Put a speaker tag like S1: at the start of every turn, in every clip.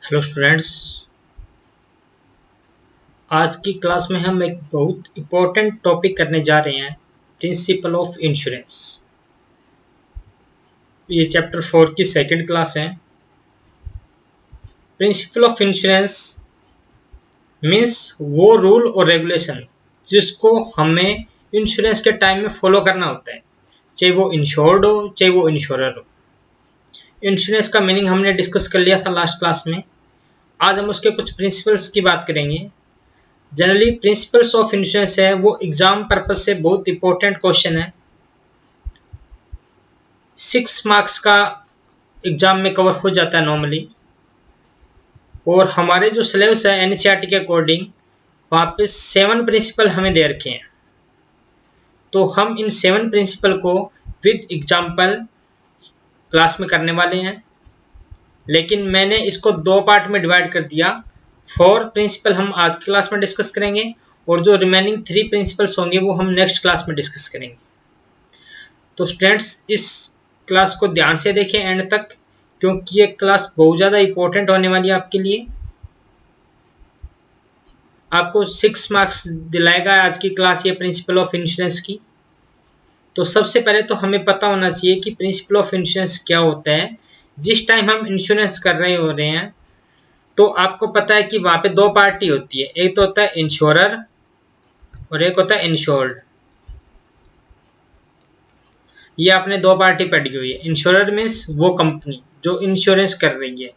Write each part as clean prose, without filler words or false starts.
S1: Hello students. आज की class में हम एक बहुत इम्पोर्टेंट टॉपिक करने जा रहे हैं, प्रिंसिपल ऑफ इंश्योरेंस। ये चैप्टर 4 की सेकंड क्लास है। प्रिंसिपल ऑफ इंश्योरेंस मीन्स वो रूल और रेगुलेशन जिसको हमें इंश्योरेंस के टाइम में फॉलो करना होता है, चाहे वो इंश्योर्ड हो चाहे वो इंश्योरर हो। इंश्योरेंस का मीनिंग हमने डिस्कस कर लिया था लास्ट क्लास में। आज हम उसके कुछ प्रिंसिपल्स की बात करेंगे। जनरली प्रिंसिपल्स ऑफ इंश्योरेंस है वो एग्जाम पर्पज से बहुत इंपॉर्टेंट क्वेश्चन है। 6 मार्क्स का एग्जाम में कवर हो जाता है नॉर्मली। और हमारे जो सिलेबस है एनसीईआरटी के अकॉर्डिंग वहाँ पे 7 प्रिंसिपल हमें दे रखे हैं। तो हम इन 7 प्रिंसिपल को विद एग्जाम्पल क्लास में करने वाले हैं, लेकिन मैंने इसको 2 पार्ट में डिवाइड कर दिया। 4 प्रिंसिपल हम आज की क्लास में डिस्कस करेंगे और जो रिमेनिंग 3 प्रिंसिपल्स होंगे वो हम नेक्स्ट क्लास में डिस्कस करेंगे। तो स्टूडेंट्स इस क्लास को ध्यान से देखें एंड तक, क्योंकि ये क्लास बहुत ज़्यादा इंपॉर्टेंट होने वाली है आपके लिए। आपको 6 मार्क्स दिलाएगा आज की क्लास ये प्रिंसिपल ऑफ इंश्योरेंस की। तो सबसे पहले तो हमें पता होना चाहिए कि प्रिंसिपल ऑफ इंश्योरेंस क्या होता है। जिस टाइम हम इंश्योरेंस कर रहे हो रहे हैं तो आपको पता है कि वहाँ पे 2 पार्टी होती है, एक तो होता है इंश्योरर और एक होता है इंश्योर्ड। ये आपने 2 पार्टी पढ़ी हुई है। इंश्योरर मीन्स वो कंपनी जो इंश्योरेंस कर रही है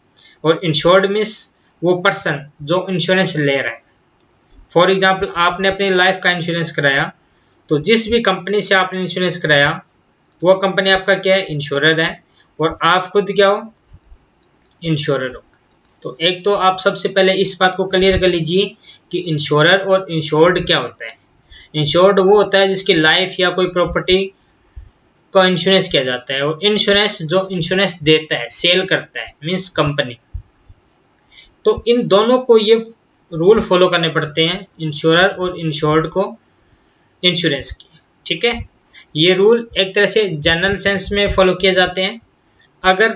S1: और इंश्योर्ड मीन्स वो पर्सन जो इंश्योरेंस ले रहा है। फॉर एग्जाम्पल आपने अपनी लाइफ का इंश्योरेंस कराया, तो जिस भी कंपनी से आपने इंश्योरेंस कराया वो कंपनी आपका क्या है, इंश्योरर है, और आप खुद क्या हो, इंश्योरर हो। तो एक तो आप सबसे पहले इस बात को क्लियर कर लीजिए कि इंश्योरर और इंश्योर्ड क्या होता है। इंश्योर्ड वो होता है जिसकी लाइफ या कोई प्रॉपर्टी का इंश्योरेंस किया जाता है, और इंश्योरेंस जो इंश्योरेंस देता है, सेल करता है, मीन्स कंपनी। तो इन दोनों को ये रूल फॉलो करने पड़ते हैं, इंश्योरर और इंश्योर्ड को इंश्योरेंस की। ठीक है, ये रूल एक तरह से जनरल सेंस में फॉलो किए जाते हैं। अगर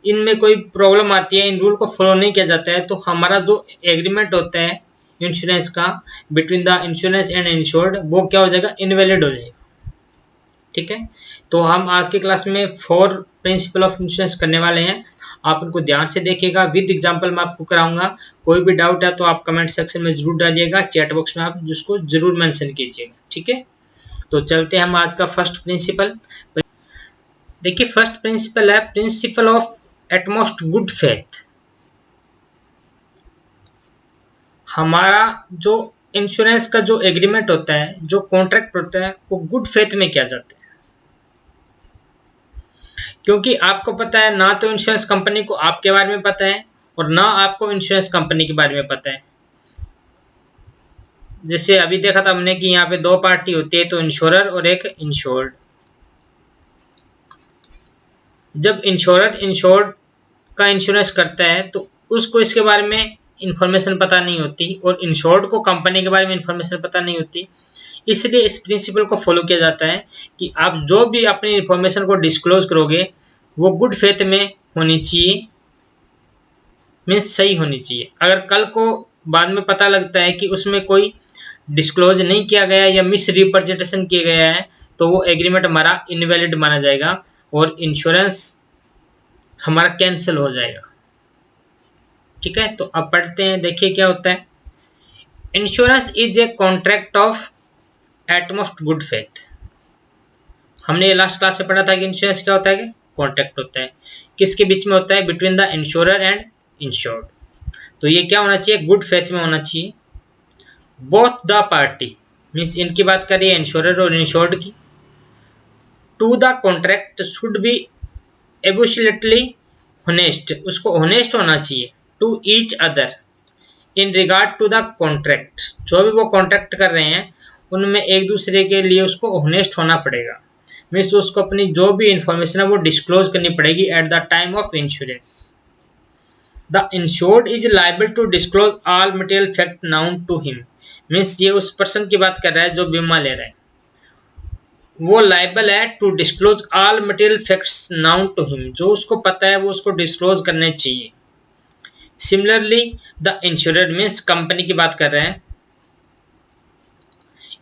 S1: इनमें कोई प्रॉब्लम आती है, इन रूल को फॉलो नहीं किया जाता है, तो हमारा जो एग्रीमेंट होता है इंश्योरेंस का between the insurance and insured वो क्या हो जाएगा, इनवैलिड हो जाएगा। ठीक है, तो हम आज की क्लास में 4 प्रिंसिपल ऑफ इंश्योरेंस करने वाले हैं। आप उनको ध्यान से देखिएगा, विद एग्जाम्पल मैं आपको कराऊंगा। कोई भी डाउट है तो आप कमेंट सेक्शन में जरूर डालिएगा, चैट बॉक्स में आप जिसको जरूर मेंशन कीजिएगा। ठीक है, तो चलते हैं हम आज का फर्स्ट प्रिंसिपल। देखिए फर्स्ट प्रिंसिपल है principle of utmost good faith. हमारा जो इंश्योरेंस का जो एग्रीमेंट होता है, जो कॉन्ट्रैक्ट होता है, वो गुड फेथ में किया जाता है। क्योंकि आपको पता है ना तो इंश्योरेंस कंपनी को आपके बारे में पता है और ना आपको इंश्योरेंस कंपनी के बारे में पता है। जैसे अभी देखा था हमने कि यहाँ पे 2 पार्टी होती है, तो इंश्योरर और एक इंश्योर्ड। जब इंश्योरर इंश्योर्ड का इंश्योरेंस करता है तो उसको इसके बारे में इंफॉर्मेशन पता नहीं होती, और इंश्योर्ड को कंपनी के बारे में इंफॉर्मेशन पता नहीं होती। इसलिए इस प्रिंसिपल को फॉलो किया जाता है कि आप जो भी अपनी इंफॉर्मेशन को डिस्क्लोज करोगे वो गुड फेथ में होनी चाहिए, मीन्स सही होनी चाहिए। अगर कल को बाद में पता लगता है कि उसमें कोई डिस्क्लोज नहीं किया गया या मिस रिप्रेजेंटेशन किया गया है, तो वो एग्रीमेंट हमारा इनवैलिड माना जाएगा और इंश्योरेंस हमारा कैंसिल हो जाएगा। ठीक है, तो अब पढ़ते हैं। देखिए क्या होता है। Insurance is a contract of utmost good faith. हमने ये लास्ट क्लास में पढ़ा था कि इंश्योरेंस क्या होता है, कॉन्ट्रैक्ट होता है। किसके बीच में होता है, between the insurer and insured. तो ये क्या होना चाहिए, गुड फेथ में होना चाहिए। बोथ द पार्टी मीन्स इनकी बात करिए, इंश्योरर और इंश्योर्ड की। To the contract should be absolutely honest, उसको होनेस्ट होना चाहिए। To each other in regard to the contract, जो भी वो कॉन्ट्रैक्ट कर रहे हैं उनमें एक दूसरे के लिए उसको होनेस्ट होना पड़ेगा। मीन्स उसको अपनी जो भी इंफॉर्मेशन है वो डिस्क्लोज करनी पड़ेगी at the time of insurance. The insured is liable to disclose all material fact known to him. Means ये उस पर्सन की बात कर रहा है जो बीमा ले रहा है, वो लायबल है to disclose all material facts known to him. जो उसको पता है वो उसको डिस्क्लोज करने चाहिए। Similarly the insurer means company की बात कर रहे हैं,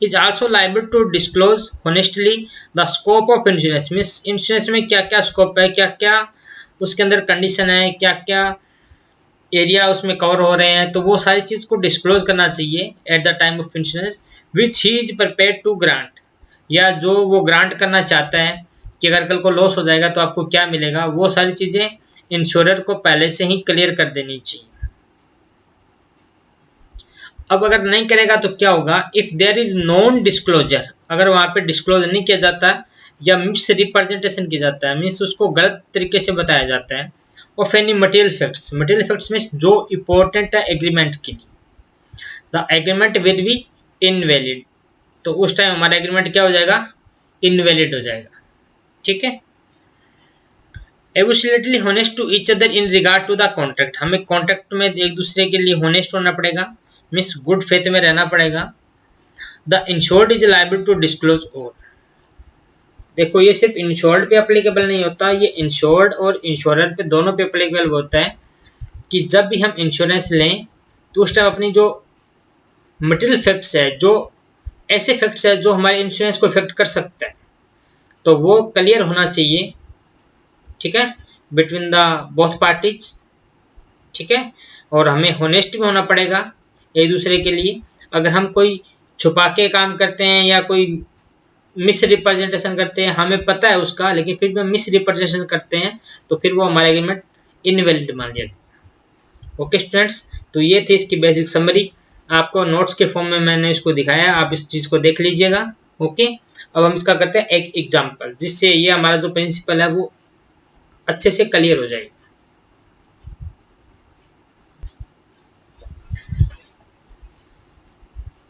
S1: is also liable to disclose honestly the scope of insurance means insurance में क्या क्या स्कोप है, क्या क्या उसके अंदर कंडीशन है, क्या क्या एरिया उसमें कवर हो रहे हैं, तो वो सारी चीज को डिस्क्लोज करना चाहिए at the time of insurance which he is prepared to grant, या जो वो ग्रांट करना चाहता है कि अगर कल को लॉस हो जाएगा तो आपको क्या मिलेगा, वो सारी चीजें इंश्योरर को पहले से ही क्लियर कर देनी चाहिए। अब अगर नहीं करेगा तो क्या होगा, if there is non disclosure, अगर वहां पे डिस्क्लोज नहीं किया जाता या मिस रिप्रेजेंटेशन किया जाता है, मीन्स उसको गलत तरीके से बताया जाता है, of any material facts, material facts में जो इंपॉर्टेंट है एग्रीमेंट के लिए, the agreement will be invalid, तो उस टाइम हमारा एग्रीमेंट क्या हो जाएगा, इनवैलिड हो जाएगा। ठीक है, absolutely honest to each other in regard to the contract, हमें कॉन्ट्रैक्ट में एक दूसरे के लिए होनेस्ट होना पड़ेगा, मीन्स गुड फेथ में रहना पड़ेगा। The insured is liable to disclose all, देखो ये सिर्फ इंश्योर्ड पे अप्लीकेबल नहीं होता, ये इंश्योर्ड और इंश्योरर पे दोनों पे अप्लीकेबल होता है कि जब भी हम इंश्योरेंस लें तो उस टाइम अपनी जो मटेरियल फैक्ट्स है, जो ऐसे फैक्ट्स है जो हमारे इंश्योरेंस को इफेक्ट कर सकता है, तो वो क्लियर होना चाहिए। ठीक है, बिटवीन द बोथ पार्टीज। ठीक है, और हमें होनेस्ट भी होना पड़ेगा एक दूसरे के लिए, अगर हम कोई छुपा के काम करते हैं या कोई मिस रिप्रेजेंटेशन करते हैं, हमें पता है उसका लेकिन फिर भी हम मिस रिप्रेजेंटेशन करते हैं, तो फिर वो हमारा एग्रीमेंट इनवैलिड मान लिया जाएगा। ओके स्टूडेंट्स, तो ये थी इसकी बेसिक समरी, आपको नोट्स के फॉर्म में मैंने इसको दिखाया, आप इस चीज को देख लीजिएगा। ओके, अब हम इसका करते हैं एक एग्जाम्पल, जिससे ये हमारा जो प्रिंसिपल है वो अच्छे से क्लियर हो जाएगा।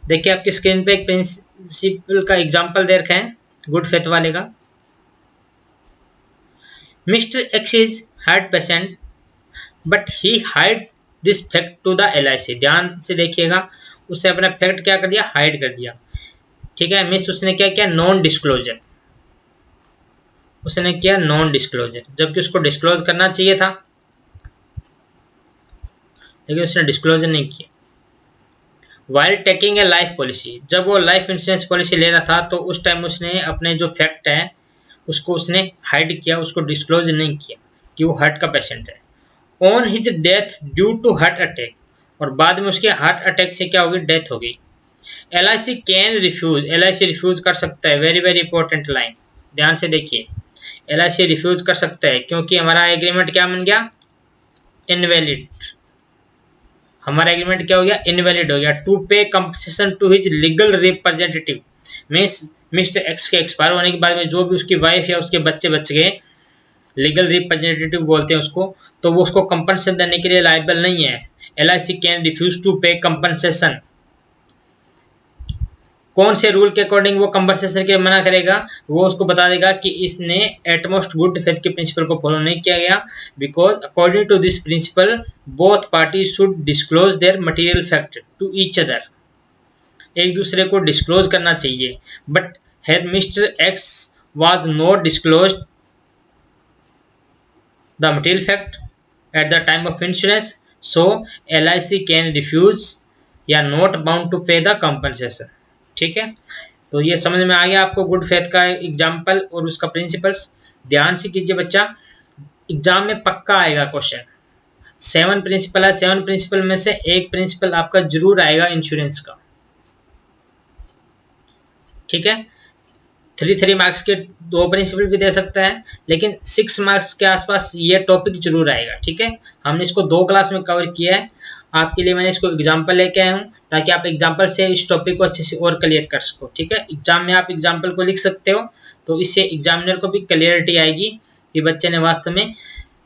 S1: देखिए आपकी स्क्रीन पे एक प्रिंसिपल का एग्जांपल दे रखा है गुड फेथ वाले का। Mister x is heart patient but he hide this fact to the LIC, ध्यान से देखिएगा, उसने अपना फैक्ट क्या कर दिया, हाइड कर दिया। ठीक है, मिस उसने क्या किया, नॉन डिस्क्लोजर, उसने किया नॉन डिस्क्लोजर, जबकि उसको डिस्क्लोज करना चाहिए था लेकिन उसने डिस्क्लोजर नहीं किया। While taking a life policy, जब वो लाइफ इंश्योरेंस पॉलिसी ले रहा था तो उस टाइम उसने अपने जो फैक्ट है उसको उसने हाइड किया, उसको डिस्क्लोज नहीं किया कि वो हार्ट का पेशेंट है। On his death due to heart attack, और बाद में उसके हार्ट अटैक से क्या होगी, डेथ हो गई। LIC can refuse, LIC refuse कर सकता है, वेरी वेरी इंपॉर्टेंट लाइन, ध्यान से देखिए, LIC रिफ्यूज कर सकता है क्योंकि हमारा एग्रीमेंट क्या बन गया, इनवैलिड, हमारा एग्रीमेंट क्या हो गया, इनवैलिड हो गया। To pay compensation to his legal representative, means mister x के एक्सपायर होने के बाद में जो भी उसकी वाइफ या उसके बच्चे बच गए, लीगल रिप्रेजेंटेटिव बोलते हैं उसको, तो वो उसको कंपनसेशन देने के लिए लायबल नहीं है। LIC can refuse to pay compensation, कौन से रूल के अकॉर्डिंग वो कंपनसेशन के मना करेगा, वो उसको बता देगा कि इसने एटमोस्ट गुड फेथ के प्रिंसिपल को फॉलो नहीं किया गया, because according to this principle both parties should disclose their material fact to each other, एक दूसरे को डिस्क्लोज करना चाहिए। But had mister x was not disclose the material fact at the time of insurance, so LIC can refuse या not bound to pay the compensation. ठीक है, तो ये समझ में आ गया आपको गुड फेथ का एग्जाम्पल और उसका प्रिंसिपल्स। ध्यान से कीजिए बच्चा, एग्जाम में पक्का आएगा क्वेश्चन। 7 प्रिंसिपल है, 7 प्रिंसिपल में से एक प्रिंसिपल आपका जरूर आएगा इंश्योरेंस का। ठीक है, 3 मार्क्स के 2 प्रिंसिपल भी दे सकता है, लेकिन 6 मार्क्स के आसपास ये टॉपिक जरूर आएगा। ठीक है, हमने इसको 2 क्लास में कवर किया है, आपके लिए मैंने इसको एग्जाम्पल लेके आया हूँ ताकि आप एग्जाम्पल से इस टॉपिक को अच्छे से और क्लियर कर सको। ठीक है, एग्जाम में आप एग्जाम्पल को लिख सकते हो, तो इससे एग्जामिनर को भी क्लियरिटी आएगी कि बच्चे ने वास्तव में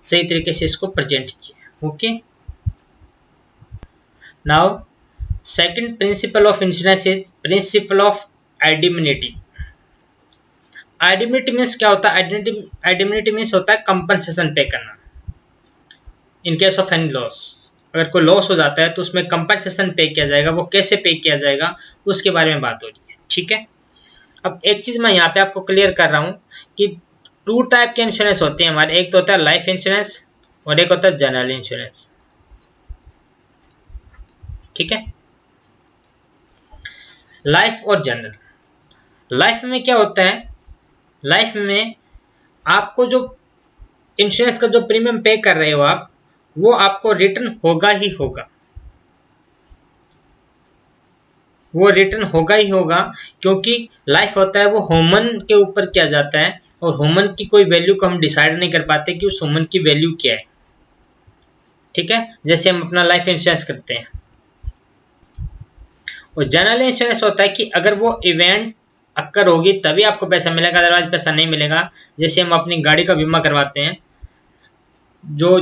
S1: सही तरीके से इसको प्रेजेंट किया। Okay, now second principle of insurance is principle of indemnity. Indemnity means क्या होता है, आइडेमिनिटी मीन्स होता है कंपनसेशन पे करना इन केस ऑफ एनी लॉस। अगर कोई लॉस हो जाता है तो उसमें कंपनसेशन पे किया जाएगा, वो कैसे पे किया जाएगा उसके बारे में बात हो रही है। ठीक है, अब एक चीज मैं यहाँ पे आपको क्लियर कर रहा हूँ कि 2 टाइप के इंश्योरेंस होते हैं हमारे, एक तो होता है लाइफ इंश्योरेंस और एक होता है जनरल इंश्योरेंस। ठीक है। लाइफ और जनरल। लाइफ में क्या होता है, लाइफ में आपको जो इंश्योरेंस का जो प्रीमियम पे कर रहे हो आप, वो आपको रिटर्न होगा ही होगा, वो रिटर्न होगा ही होगा, क्योंकि लाइफ होता है वो ह्यूमन के ऊपर किया जाता है और ह्यूमन की कोई वैल्यू को हम डिसाइड नहीं कर पाते कि उस ह्यूमन की वैल्यू क्या है। ठीक है, जैसे हम अपना लाइफ इंश्योरेंस करते हैं। और जनरल इंश्योरेंस होता है कि अगर वो इवेंट अक्कर होगी तभी आपको पैसा मिलेगा, अदरवाइज पैसा नहीं मिलेगा। जैसे हम अपनी गाड़ी का बीमा करवाते हैं, जो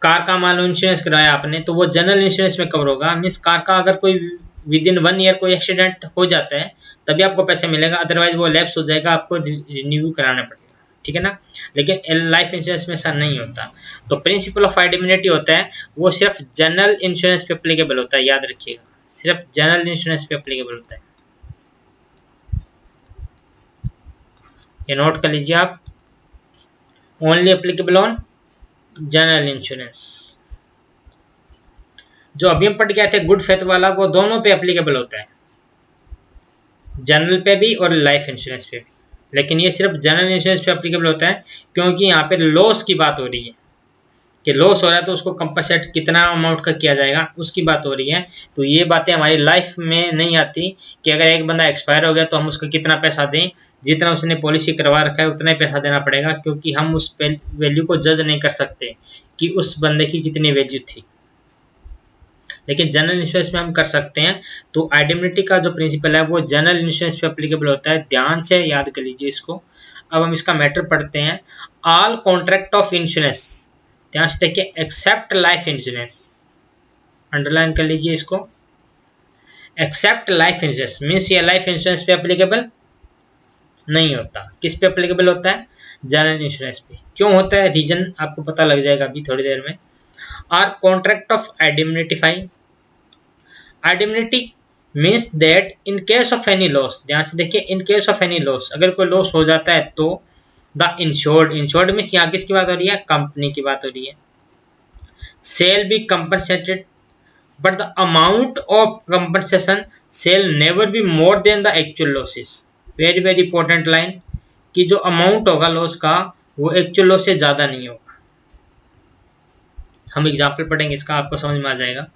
S1: कार का मान लो इंश्योरेंस कराया आपने, तो वो जनरल इंश्योरेंस में कवर होगा। मीन्स कार का अगर कोई विद इन 1 ईयर कोई एक्सीडेंट हो जाता है तभी आपको पैसे मिलेगा, अदरवाइज वो लैप्स हो जाएगा, आपको रिन्यू कराना पड़ेगा। ठीक है ना। लेकिन लाइफ इंश्योरेंस में ऐसा नहीं होता। तो प्रिंसिपल ऑफ इंडेमनिटी होता है वो सिर्फ जनरल इंश्योरेंस पे एप्लीकेबल होता है, याद रखिएगा, सिर्फ जनरल इंश्योरेंस पे एप्लीकेबल होता है। ये नोट कर लीजिए आप, only applicable on general insurance. जो अभी हम पढ़ के आए थे गुड फेथ वाला, वो दोनों पे एप्लीकेबल होता है, जनरल पे भी और लाइफ इंश्योरेंस पे भी। लेकिन ये सिर्फ जनरल इंश्योरेंस पे एप्लीकेबल होता है क्योंकि यहाँ पे लॉस की बात हो रही है कि लॉस हो रहा है तो उसको कंपनसेट कितना अमाउंट का किया जाएगा, उसकी बात हो रही है। तो ये बातें हमारी लाइफ में नहीं आती कि अगर एक बंदा एक्सपायर हो गया तो हम उसको कितना पैसा दें, जितना उसने पॉलिसी करवा रखा है उतना ही पैसा देना पड़ेगा, क्योंकि हम उस वैल्यू को जज नहीं कर सकते कि उस बंदे की कितनी वैल्यू थी। लेकिन जनरल इंश्योरेंस में हम कर सकते हैं। तो इंडेमनिटी का जो प्रिंसिपल है वो जनरल इंश्योरेंस पे एप्लीकेबल होता है, ध्यान से याद कर लीजिए इसको। अब हम इसका मैटर पढ़ते हैं। ऑल कॉन्ट्रैक्ट ऑफ इंश्योरेंस, ध्यान से देखिए, एक्सेप्ट लाइफ इंश्योरेंस, अंडरलाइन कर लीजिए इसको, एक्सेप्ट लाइफ इंश्योरेंस मीन्स ये लाइफ इंश्योरेंस पे एप्लीकेबल नहीं होता। किस पे एप्लीकेबल होता है, जनरल इंश्योरेंस पे। क्यों होता है, रीजन आपको पता लग जाएगा अभी थोड़ी देर में। Are contract of indemnity, indemnity means that in case of any loss, ध्यान से देखिए, in case of any loss, अगर कोई लॉस हो जाता है तो द इंश्योर्ड, इंश्योर्ड मीन्स यहाँ किसकी बात हो रही है, कंपनी की बात हो रही है, shall be compensated but the amount of compensation shall never be more than the actual losses. Very very important line, कि जो अमाउंट होगा लॉस का वो एक्चुअल लॉस से ज़्यादा नहीं होगा। हम एग्जाम्पल पढ़ेंगे इसका, आपको समझ में आ जाएगा।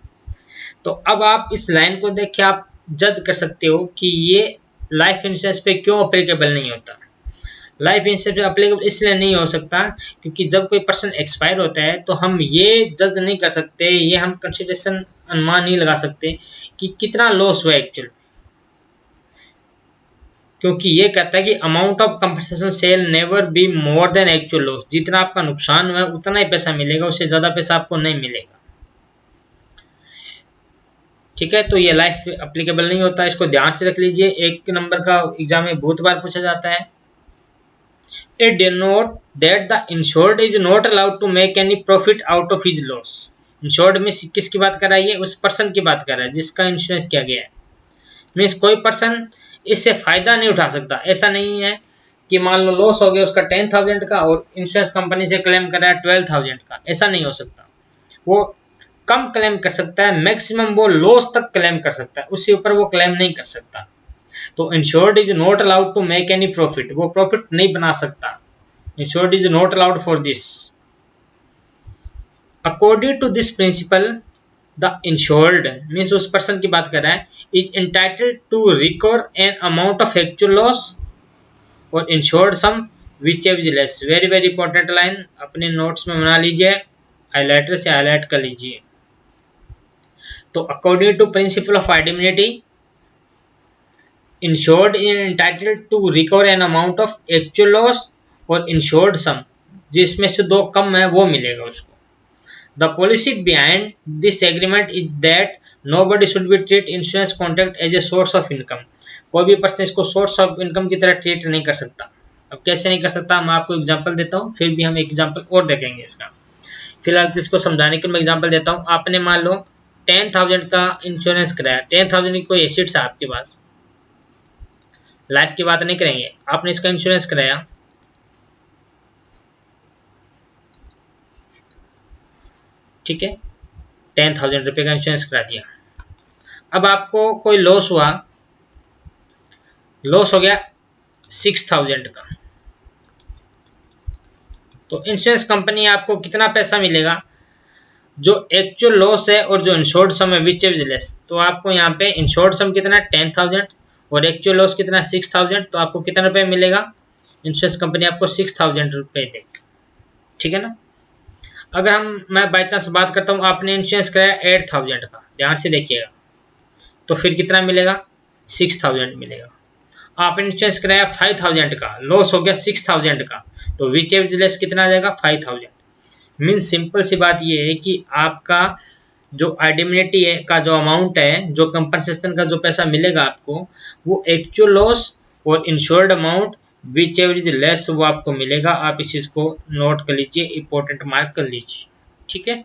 S1: तो अब आप इस लाइन को देख के आप जज कर सकते हो कि ये लाइफ इंश्योरेंस पे क्यों अप्लीकेबल नहीं होता। लाइफ इंश्योरेंस पे अप्लीकेबल इसलिए नहीं हो सकता क्योंकि जब कोई पर्सन एक्सपायर होता है तो हम ये जज नहीं कर सकते, ये हम कंसिडरेशन अनुमान नहीं लगा सकते कि कितना लॉस हुआ एक्चुअल, क्योंकि ये कहता है कि amount of compensation shall never be more than actual loss, जितना आपका नुकसान हुआ है उतना ही पैसा मिलेगा, उससे ज़्यादा पैसा आपको नहीं मिलेगा। ठीक है, तो ये लाइफ एप्लीकेबल नहीं होता, इसको ध्यान से रख लीजिए। 1 नंबर का एग्जाम में बहुत बार पूछा जाता है। It denote that the insured is not allowed to make any profit out of his loss. Insured में किसकी बात कर रहा है, ये उस पर्सन की बात कर रहा है जिसका इंश्योरेंस किया गया है। मीन्स कोई पर्सन इससे फायदा नहीं उठा सकता। ऐसा नहीं है कि मान लो लॉस हो गया उसका 10,000 का और इंश्योरेंस कंपनी से क्लेम कर रहा है 12,000 का, ऐसा नहीं हो सकता। वो कम क्लेम कर सकता है, मैक्सिमम वो लॉस तक क्लेम कर सकता है, उससे ऊपर वो क्लेम नहीं कर सकता। तो insured is not allowed to make any profit, वो प्रॉफिट नहीं बना सकता। Insured is not allowed for this. According to this principle the insured means उस पर्सन की बात कर रहा है, is entitled to recover an amount of actual loss और insured sum which is less. Very very important line, अपने notes में बना लीजिए, हाईलाइटर से हाईलाइट कर लीजिए। तो according to principle of indemnity, insured is entitled to recover an amount of actual loss और इंश्योर्ड सम, जिसमें से 2 कम है वो मिलेगा उसको। The policy behind this agreement is that nobody should be treat insurance contract as a source of income. कोई भी पर्सन इसको सोर्स ऑफ इनकम की तरह ट्रीट नहीं कर सकता। अब कैसे नहीं कर सकता, मैं आपको एग्जांपल देता हूँ, फिर भी हम एग्जांपल और देखेंगे इसका। फिलहाल इसको समझाने के लिए मैं एग्जांपल देता हूँ। आपने मान लो 10,000 का इंश्योरेंस कराया, 10,000 की कोई एसेट्स है आपके पास, लाइफ की बात नहीं करेंगे, आपने इसका इंश्योरेंस कराया। ठीक है, 10,000 रुपये का इंश्योरेंस करा दिया। अब आपको कोई लॉस हुआ, लॉस हो गया 6000 का, तो इंश्योरेंस कंपनी आपको कितना पैसा मिलेगा, जो एक्चुअल लॉस है और जो इंश्योर्ड सम है विच इज लेस, तो आपको यहाँ पे इंश्योर्ड सम कितना 10,000 और एक्चुअल लॉस कितना 6000, तो आपको कितना रुपए मिलेगा, इंश्योरेंस कंपनी आपको 6000 रुपए देगी, ठीक है ना। अगर मैं बाई चांस बात करता हूँ, आपने इंश्योरेंस कराया 8000 का, ध्यान से देखिएगा, तो फिर कितना मिलेगा 6000 मिलेगा। आपने इंश्योरेंस कराया 5000 का, लॉस हो गया 6000 का, तो विच इज लेस कितना आ जाएगा 5000। मीन्स सिंपल सी बात ये है कि आपका जो इंडेमनिटी है का जो अमाउंट है, जो कंपनसेशन का जो पैसा मिलेगा आपको, वो एक्चुअल लॉस और insured amount which ever is less वो आपको मिलेगा। आप इस चीज को नोट कर लीजिए, इंपॉर्टेंट मार्क कर लीजिए, ठीक है।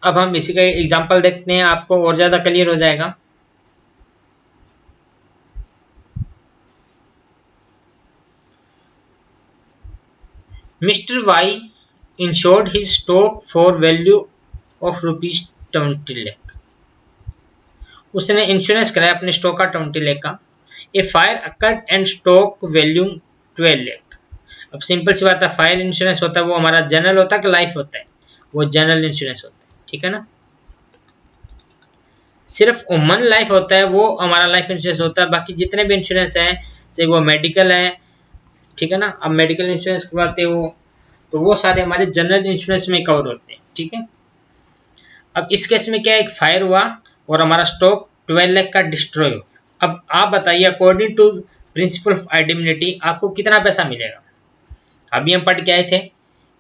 S1: अब हम इसी का एग्जांपल देखते हैं, आपको और ज्यादा क्लियर हो जाएगा। Mr. Y insured his stock for value of ₹20 lakh। उसने इंश्योरेंस कराया अपने स्टॉक का 20 लाख का। A fire occurred and stock value 12 lakh. अब सिंपल सी बात है, फायर इंश्योरेंस होता है वो हमारा जनरल होता है कि लाइफ होता है, वो जनरल इंश्योरेंस होता है, ठीक है ना। सिर्फ वुमन लाइफ होता है वो हमारा लाइफ इंश्योरेंस होता है, बाकी जितने भी इंश्योरेंस हैं चाहे वो मेडिकल है, ठीक है ना। अब मेडिकल इंश्योरेंस करवाते हो तो वो सारे हमारे जनरल इंश्योरेंस में कवर होते हैं, ठीक है। अब इस केस में क्या है, एक फायर हुआ और हमारा स्टॉक 12 लाख का डिस्ट्रॉय हो। अब आप बताइए, according to principle of indemnity आपको कितना पैसा मिलेगा। अभी हम पढ़ के आए थे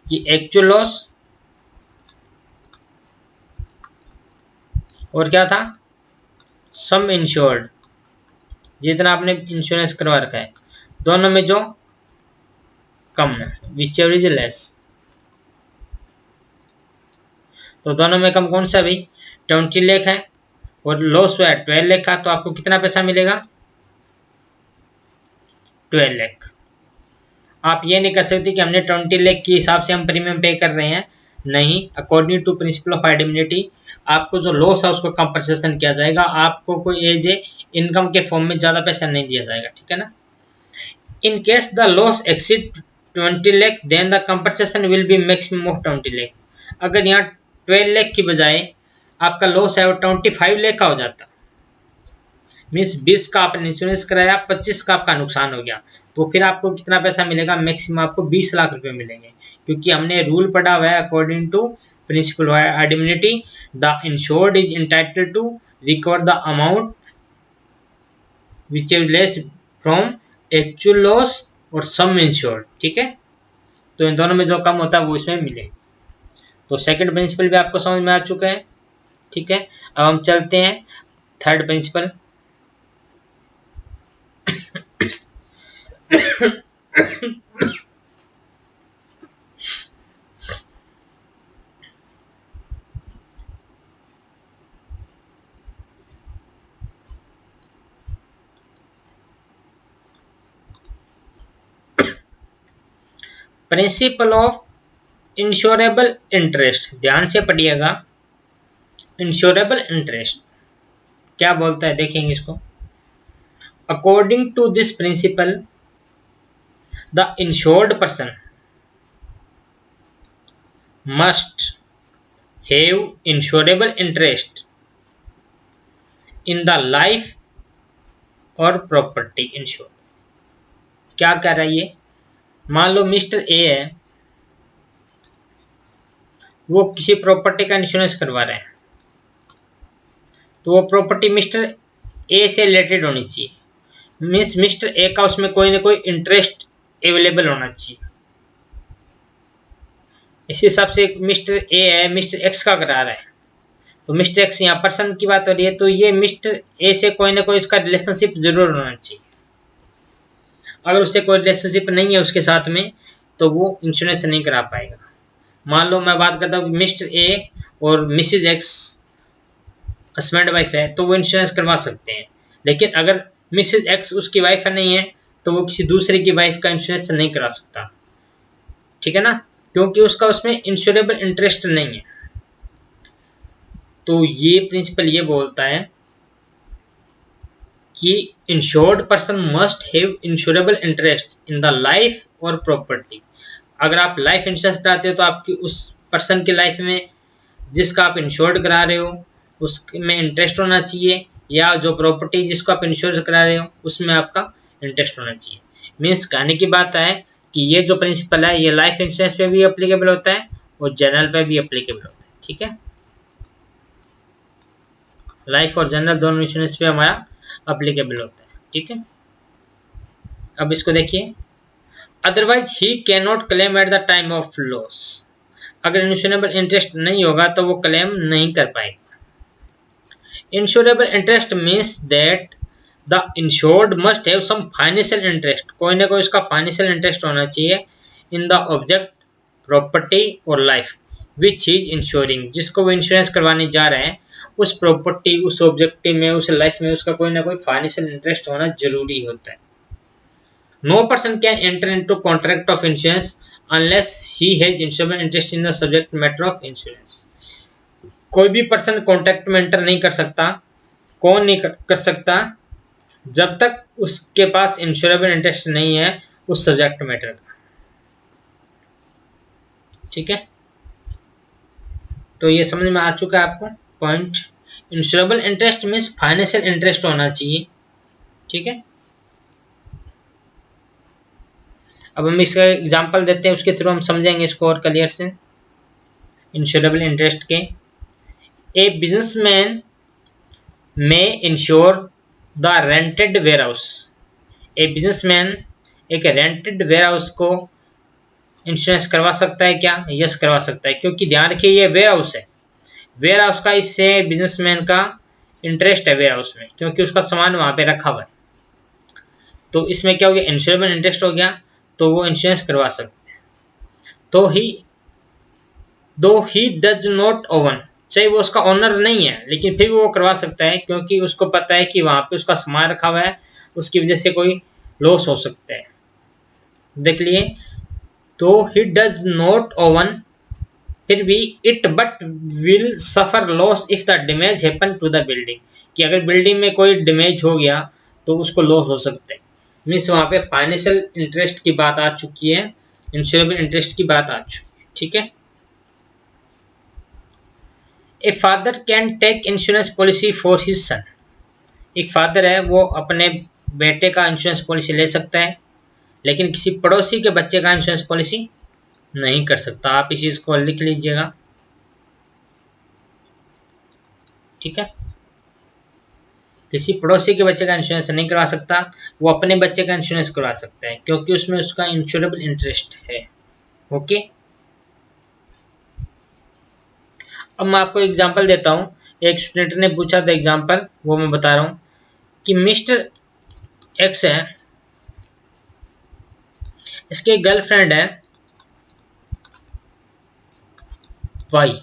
S1: कि एक्चुअल लॉस और क्या था, सम इंश्योर्ड, जितना आपने इंश्योरेंस करवा रखा है, दोनों में जो कम है विच एवर इज लेस, तो दोनों में कम कौन सा भाई 20 लाख है और लॉस हुआ है 12 लाख का, तो आपको कितना पैसा मिलेगा 12 लाख। आप ये नहीं कर सकते कि हमने 20 लाख के हिसाब से हम प्रीमियम पे कर रहे हैं, नहीं। According to principle of indemnity आपको जो लॉस है उसको कंपनसेशन किया जाएगा, आपको कोई एज इनकम के फॉर्म में ज्यादा पैसा नहीं दिया जाएगा, ठीक है ना। In case the loss exceed 20 lakh then the compensation will be maximum of 20 lakh. अगर यहाँ 12 लाख की बजाय आपका लॉस है वो 25 लाख का हो जाता, मीन्स 20 का आपने इंश्योरेंस कराया, 25 का आपका नुकसान हो गया, तो फिर आपको कितना पैसा मिलेगा, मैक्सिमम आपको 20 लाख रुपए मिलेंगे, क्योंकि हमने रूल पढ़ा हुआ है according to principle of indemnity the insured is entitled to recover the amount which is less from actual loss और सम इंश्योर्ड, ठीक है। तो इन दोनों में जो कम होता है वो इसमें मिले। तो सेकंड प्रिंसिपल भी आपको समझ में आ चुका है, ठीक है। अब हम चलते हैं third principal. Principle of insurable interest, ध्यान से पढ़िएगा। इंश्योरेबल इंटरेस्ट क्या बोलता है, देखेंगे इसको। According to this principle the insured person must have insurable interest in the life और प्रॉपर्टी इंश्योर। क्या कह रहा है ये, मान लो मिस्टर ए है, वो किसी प्रॉपर्टी का इंश्योरेंस करवा रहे हैं, तो वो प्रॉपर्टी मिस्टर ए से रिलेटेड होनी चाहिए, मीन्स मिस्टर ए का उसमें कोई ना कोई इंटरेस्ट अवेलेबल होना चाहिए। इस हिसाब से मिस्टर ए है, मिस्टर एक्स का करा रहा है, तो मिस्टर एक्स यहाँ पर्सन की बात हो रही है, तो ये मिस्टर ए से कोई ना कोई इसका रिलेशनशिप जरूर होना चाहिए। अगर उससे कोई रिलेशनशिप नहीं है उसके साथ में, तो वो इंश्योरेंस नहीं करा पाएगा। मान लो मैं बात करता हूँ कि मिस्टर ए और मिसेज एक्स हस्बैंड वाइफ है, तो वो इंश्योरेंस करवा सकते हैं, लेकिन अगर मिसेज एक्स उसकी वाइफ नहीं है तो वो किसी दूसरे की वाइफ का इंश्योरेंस नहीं करा सकता, ठीक है ना, क्योंकि उसका उसमें इंश्योरेबल इंटरेस्ट नहीं है। तो ये प्रिंसिपल ये बोलता है कि insured person must have insurable interest in the life और प्रॉपर्टी। अगर आप लाइफ इंश्योरेंस कराते हो तो आपकी उस पर्सन की लाइफ में जिसका आप इंश्योर्ड करा रहे हो उसमें इंटरेस्ट होना चाहिए, या जो प्रॉपर्टी जिसको आप इंश्योरेंस करा रहे हो उसमें आपका इंटरेस्ट होना चाहिए। मीन्स कहने की बात है कि ये जो प्रिंसिपल है ये लाइफ इंश्योरेंस पे भी एप्लीकेबल होता है और जनरल पे भी एप्लीकेबल होता है। ठीक है, लाइफ और जनरल दोनों इंश्योरेंस पे हमारा एप्लीकेबल होता है। ठीक है, अब इसको देखिए, otherwise he can not claim at the time of loss. अगर इंश्योरेबल इंटरेस्ट नहीं होगा तो वो क्लेम नहीं कर पाएगा। Insurable interest means that the insured must have some financial interest, कोई ना कोई उसका फाइनेंशियल इंटरेस्ट होना चाहिए इन द ऑब्जेक्ट, प्रॉपर्टी और लाइफ विच इज इंश्योरिंग, जिसको वो इंश्योरेंस करवाने जा रहे हैं उस प्रॉपर्टी, उस ऑब्जेक्ट में, उस लाइफ में उसका कोई ना कोई फाइनेंशियल इंटरेस्ट होना जरूरी होता है। No person can enter into contract of insurance unless he has insurable interest in the subject matter of insurance. कोई भी पर्सन कॉन्ट्रैक्ट में एंटर नहीं कर सकता, कौन नहीं कर सकता, जब तक उसके पास इंश्योरेबल इंटरेस्ट नहीं है उस सब्जेक्ट मैटर का। ठीक है, तो ये समझ में आ चुका है आपको point. Insurable interest means financial interest होना चाहिए। ठीक है, अब हम इसका एग्जांपल देते हैं, उसके थ्रू हम समझेंगे इसको और क्लियर से। इंश्योरेबल इंटरेस्ट के, ए बिजनेसमैन में ensure the rented warehouse. A businessman एक रेंटेड वेयरहाउस को इंश्योरेंस करवा सकता है क्या? यस, करवा सकता है, क्योंकि ध्यान रखिए ये वेयरहाउस है, वेयरहाउस का इससे बिजनेसमैन का इंटरेस्ट है वेयरहाउस में, क्योंकि उसका सामान वहां पे रखा हुआ है। तो इसमें क्या हो गया, इंश्योरेबल इंटरेस्ट हो गया, तो वो इंश्योरेंस करवा सकते हैं। दो ही डज नॉट ओवन, चाहे वो उसका ओनर नहीं है लेकिन फिर वो करवा सकता है, क्योंकि उसको पता है कि वहां पे उसका सामान रखा हुआ है, उसकी वजह से कोई लॉस हो सकता है। देख लिए, तो ही डज नॉट ओवन, फिर भी it but will suffer loss if the damage happen to the building, कि अगर बिल्डिंग में कोई डैमेज हो गया तो उसको लॉस हो सकता है। मीन्स वहां पे फाइनेंशियल इंटरेस्ट की बात आ चुकी है, इंश्योरेबल इंटरेस्ट की बात आ चुकी है। ठीक है, a father can take insurance policy for his son. एक फादर है वो अपने बेटे का इंश्योरेंस पॉलिसी ले सकता है, लेकिन किसी पड़ोसी के बच्चे का इंश्योरेंस पॉलिसी नहीं कर सकता। आप इस चीज को लिख लीजिएगा। ठीक है, किसी पड़ोसी के बच्चे का इंश्योरेंस नहीं करवा सकता, वो अपने बच्चे का इंश्योरेंस करवा सकता है, क्योंकि उसमें उसका इंश्योरेबल इंटरेस्ट है। ओके, अब मैं आपको एग्जांपल देता हूं। एक स्टूडेंट ने पूछा था एग्जांपल, वो मैं बता रहा हूं कि मिस्टर एक्स है, इसकी गर्लफ्रेंड है वाई,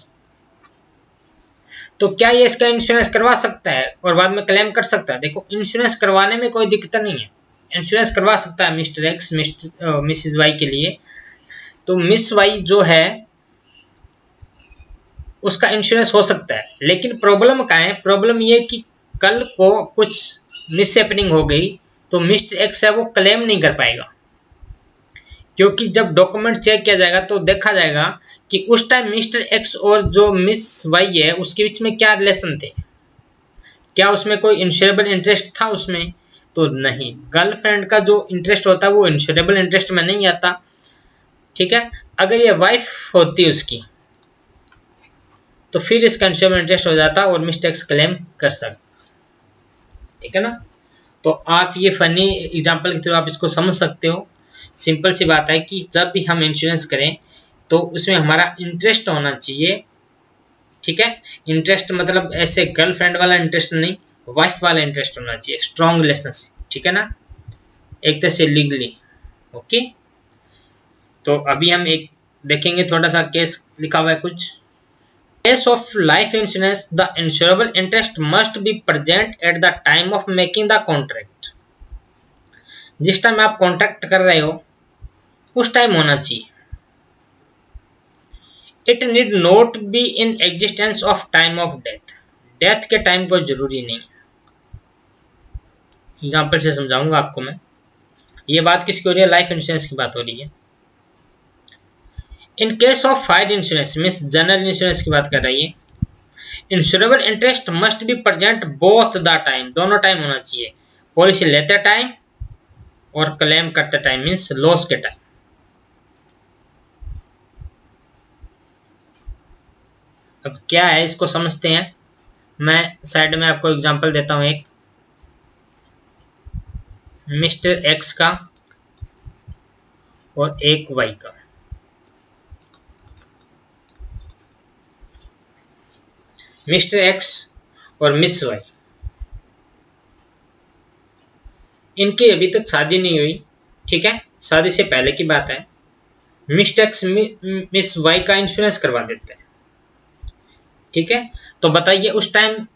S1: तो क्या ये इसका इंश्योरेंस करवा सकता है और बाद में क्लेम कर सकता है? देखो, इंश्योरेंस करवाने में कोई दिक्कत नहीं है, इंश्योरेंस करवा सकता है मिस्टर एक्स मिसिस वाई के लिए। तो मिस वाई जो है उसका इंश्योरेंस हो सकता है, लेकिन प्रॉब्लम क्या है? प्रॉब्लम ये कि कल को कुछ मिस हैपनिंग हो गई तो मिस्टर एक्स है वो क्लेम नहीं कर पाएगा, क्योंकि जब डॉक्यूमेंट चेक किया जाएगा तो देखा जाएगा कि उस टाइम मिस्टर एक्स और जो मिस वाई है उसके बीच में क्या रिलेशन थे, क्या उसमें कोई इंश्योरेबल इंटरेस्ट था उसमें? तो नहीं, गर्लफ्रेंड का जो इंटरेस्ट होता है वो इंश्योरेबल इंटरेस्ट में नहीं आता। ठीक है, अगर ये वाइफ होती उसकी तो फिर इसका इंश्योरेबल इंटरेस्ट हो जाता और मिस्टर एक्स क्लेम कर सकता। ठीक है ना, तो आप ये फनी एग्जाम्पल के थ्रू आप इसको समझ सकते हो। सिंपल सी बात है कि जब भी हम इंश्योरेंस करें तो उसमें हमारा इंटरेस्ट होना चाहिए। ठीक है, इंटरेस्ट मतलब ऐसे गर्लफ्रेंड वाला इंटरेस्ट नहीं, वाइफ वाला इंटरेस्ट होना चाहिए, स्ट्रॉन्ग रिलेशनशिप। ठीक है ना, एक तरह से लीगली। ओके, तो अभी हम एक देखेंगे, थोड़ा सा केस लिखा हुआ है कुछ। Case of life insurance, the insurable interest must be present at the time of making the contract. जिस टाइम आप कॉन्ट्रैक्ट कर रहे हो उस टाइम होना चाहिए। It need not be in existence of time of death, death के time को जरूरी नहीं है। एग्जाम्पल से समझाऊंगा आपको मैं। ये बात किसकी हो रही है? लाइफ इंश्योरेंस की बात हो रही है। इन case of fire insurance means general insurance की बात कर रही है। Insurable interest must be present both the time, दोनों टाइम होना चाहिए, पॉलिसी लेते टाइम और क्लेम करते टाइम मीन्स लॉस के टाइम। अब क्या है इसको समझते हैं। मैं साइड में आपको एग्जांपल देता हूं, एक मिस्टर एक्स का और एक वाई का। मिस्टर एक्स और मिस वाई, इनकी अभी तक शादी नहीं हुई, ठीक है, शादी से पहले की बात है। मिस्टर एक्स मिस वाई का इंश्योरेंस करवा देते हैं, ठीक है। तो बताइए उस टाइम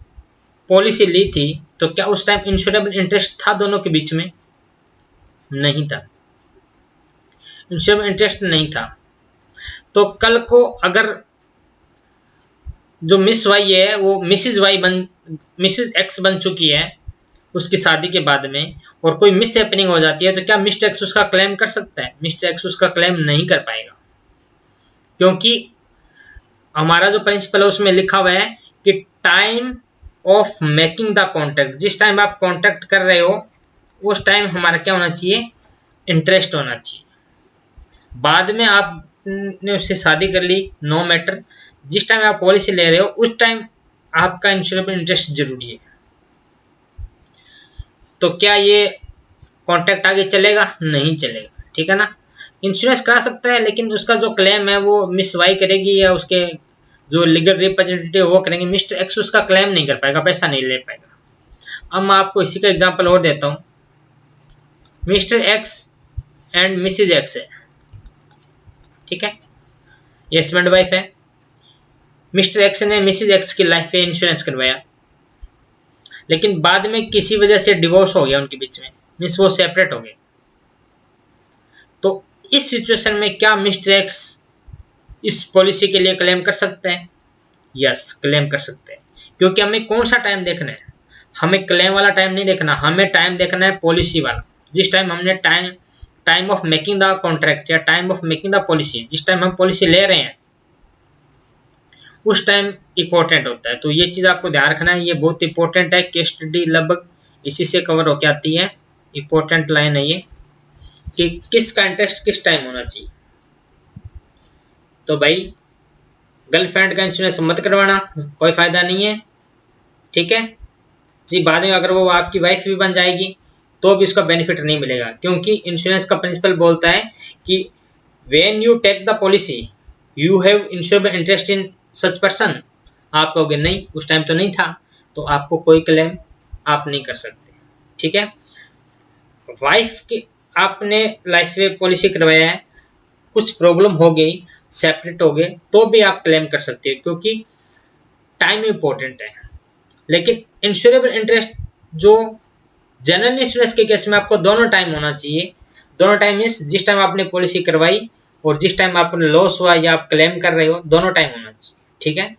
S1: पॉलिसी ली थी तो क्या उस टाइम इंश्योरेबल इंटरेस्ट था दोनों के बीच में? नहीं था, इंश्योरेबल इंटरेस्ट नहीं था। तो कल को अगर जो मिस वाई है वो मिसिज एक्स बन चुकी है उसकी शादी के बाद में, और कोई मिस हैपनिंग हो जाती है, तो क्या मिस्टर एक्स उसका क्लेम कर सकता है? मिस्टर एक्स उसका क्लेम नहीं कर पाएगा, क्योंकि हमारा जो प्रिंसिपल है उसमें लिखा हुआ है कि time of making the contract, जिस टाइम आप कॉन्ट्रैक्ट कर रहे हो उस टाइम हमारा क्या होना चाहिए? इंटरेस्ट होना चाहिए। बाद में आपने उससे शादी कर ली, नो मैटर, जिस टाइम आप पॉलिसी ले रहे हो उस टाइम आपका इंश्योरेबल इंटरेस्ट जरूरी है। तो क्या ये कॉन्ट्रैक्ट आगे चलेगा? नहीं चलेगा, ठीक है ना। इंश्योरेंस करा सकता है लेकिन उसका जो क्लेम है वो मिस वाई करेगी या उसके जो लीगल रिप्रेजेंटेटिव वो करेंगे, मिस्टर एक्स उसका क्लेम नहीं कर पाएगा, पैसा नहीं ले पाएगा। अब मैं आपको इसी का एग्जांपल और देता हूं। Mister x and Mrs x है, ठीक है, ये हस्बैंड वाइफ है। मिस्टर एक्स ने मिसिज एक्स की लाइफ पे इंश्योरेंस करवाया, लेकिन बाद में किसी वजह से डिवोर्स हो गया उनके बीच में, मीन्स वो सेपरेट हो गए। तो इस सिचुएशन में क्या मिस्टर एक्स इस पॉलिसी के लिए क्लेम कर सकते हैं? यस, क्लेम कर सकते हैं, क्योंकि हमें कौन सा टाइम देखना है? हमें क्लेम वाला टाइम नहीं देखना, हमें टाइम देखना है पॉलिसी वाला। जिस टाइम हमने time of making the contract या time of making the policy, जिस टाइम हम पॉलिसी ले रहे हैं उस टाइम इंपॉर्टेंट होता है। तो ये चीज आपको ध्यान रखना है, ये बहुत इंपॉर्टेंट है। केस स्टडी लगभग इसी से कवर होके आती है, इंपॉर्टेंट लाइन है ये कि किसका इंटरेस्ट किस टाइम होना चाहिए। तो भाई गर्लफ्रेंड का इंश्योरेंस मत करवाना, कोई फायदा नहीं है, ठीक है जी। बाद में अगर वो आपकी वाइफ भी बन जाएगी तो भी उसका बेनिफिट नहीं मिलेगा, क्योंकि इंश्योरेंस का प्रिंसिपल बोलता है कि when you take the policy you have insurable interest in such person. आप कहोगे नहीं उस टाइम तो नहीं था, तो आपको कोई क्लेम आप नहीं कर सकते, ठीक है। वाइफ की आपने लाइफ में पॉलिसी करवाया है, कुछ प्रॉब्लम हो गई, सेपरेट हो गए, तो भी आप क्लेम कर सकते हो, क्योंकि टाइम इंपॉर्टेंट है। लेकिन इंश्योरेबल इंटरेस्ट जो जनरल इंश्योरेंस के केस में आपको दोनों टाइम होना चाहिए। दोनों टाइम मीन्स जिस टाइम आपने पॉलिसी करवाई और जिस टाइम आपने लॉस हुआ या आप क्लेम कर रहे हो, दोनों टाइम होना चाहिए, ठीक है।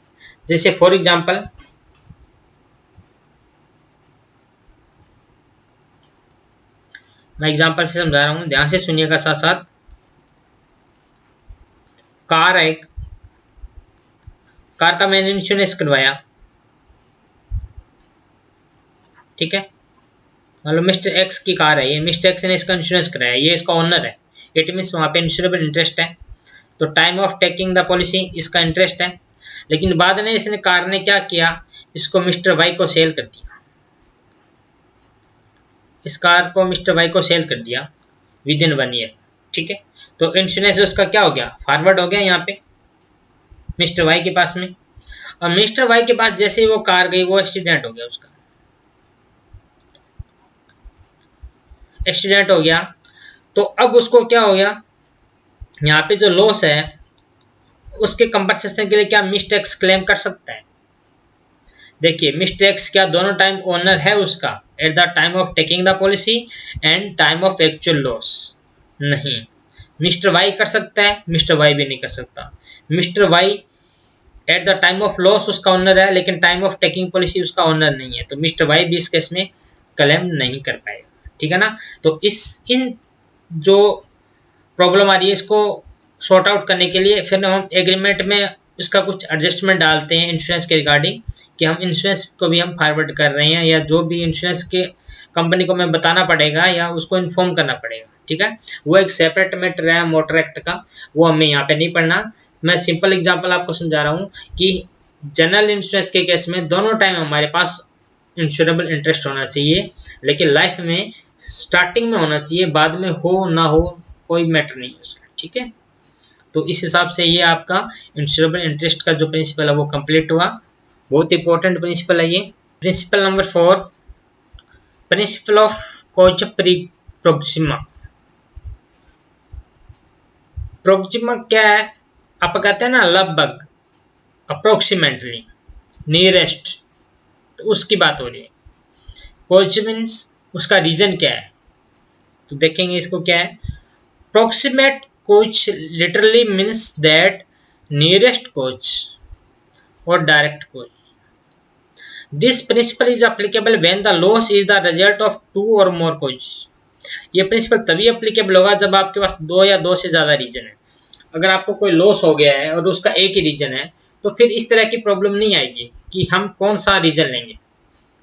S1: जैसे फॉर एग्जांपल मैं एग्जांपल से समझा रहा हूं, ध्यान से सुनिएगा साथ साथ। कार है, एक कार का मैंने इंश्योरेंस करवाया, ठीक है। मतलब मिस्टर एक्स की कार है, ये मिस्टर एक्स ने इसका इंश्योरेंस कराया, ये इसका ओनर है, इट मीन्स वहां पे इंश्योरेबल इंटरेस्ट है। तो time of taking the policy इसका इंटरेस्ट है, लेकिन बाद में इसने कार ने क्या किया, इसको मिस्टर वाई को सेल कर दिया, इस कार को मिस्टर वाई को सेल कर दिया विद इन 1 ईयर, ठीक है। तो इंश्योरेंस उसका क्या हो गया, फॉरवर्ड हो गया यहाँ पे मिस्टर वाई के पास में। और मिस्टर वाई के पास जैसे ही वो कार गई, वो एक्सीडेंट हो गया, उसका एक्सीडेंट हो गया। तो अब उसको क्या हो गया, यहाँ पे जो लॉस है उसके कंपनसेशन के लिए क्या मिस्टर एक्स क्लेम कर सकता है? देखिए मिस्टर एक्स क्या दोनों टाइम ओनर है उसका, at the time of taking the policy and time of actual loss? नहीं। मिस्टर वाई कर सकता है, मिस्टर वाई भी नहीं कर सकता। Mister Y at the time of loss उसका ओनर है, लेकिन टाइम ऑफ टेकिंग पॉलिसी उसका ओनर नहीं है, तो मिस्टर वाई भी इस केस में क्लेम नहीं कर पाएगा। ठीक है ना। तो इन जो प्रॉब्लम आ रही है इसको सॉर्ट आउट करने के लिए फिर हम एग्रीमेंट में इसका कुछ एडजस्टमेंट डालते हैं इंश्योरेंस के रिगार्डिंग, कि हम इंश्योरेंस को भी हम फॉरवर्ड कर रहे हैं, या जो भी इंश्योरेंस के कंपनी को हमें बताना पड़ेगा या उसको इन्फॉर्म करना पड़ेगा। ठीक है, वो एक सेपरेट मैटर है मोटर एक्ट का, वो हमें यहाँ पे नहीं पढ़ना। मैं सिंपल एग्जांपल आपको समझा रहा हूँ कि जनरल इंश्योरेंस के केस में दोनों टाइम हमारे पास इंश्योरेबल इंटरेस्ट होना चाहिए, लेकिन लाइफ में स्टार्टिंग में होना चाहिए, बाद में हो ना हो कोई मैटर नहीं है उसका। ठीक है, तो इस हिसाब से ये आपका इंश्योरेबल इंटरेस्ट का जो प्रिंसिपल है वो कंप्लीट हुआ। बहुत इंपॉर्टेंट प्रिंसिपल है ये। Principle number 4, principle of causa proxima. Proxima क्या है? आप कहते हैं ना लगभग, अप्रोक्सीमेटली, नियरेस्ट, तो उसकी बात हो रही है। कोज मीन्स उसका रीजन क्या है, तो देखेंगे इसको क्या है। Proximate cause literally means that nearest cause और direct cause. This principle is applicable when the loss is the result of 2 or मोर कोज। ये प्रिंसिपल तभी एप्लीकेबल होगा जब आपके पास 2 या 2 से ज़्यादा रीजन है। अगर आपको कोई लॉस हो गया है और उसका एक ही रीजन है, तो फिर इस तरह की प्रॉब्लम नहीं आएगी कि हम कौन सा रीजन लेंगे।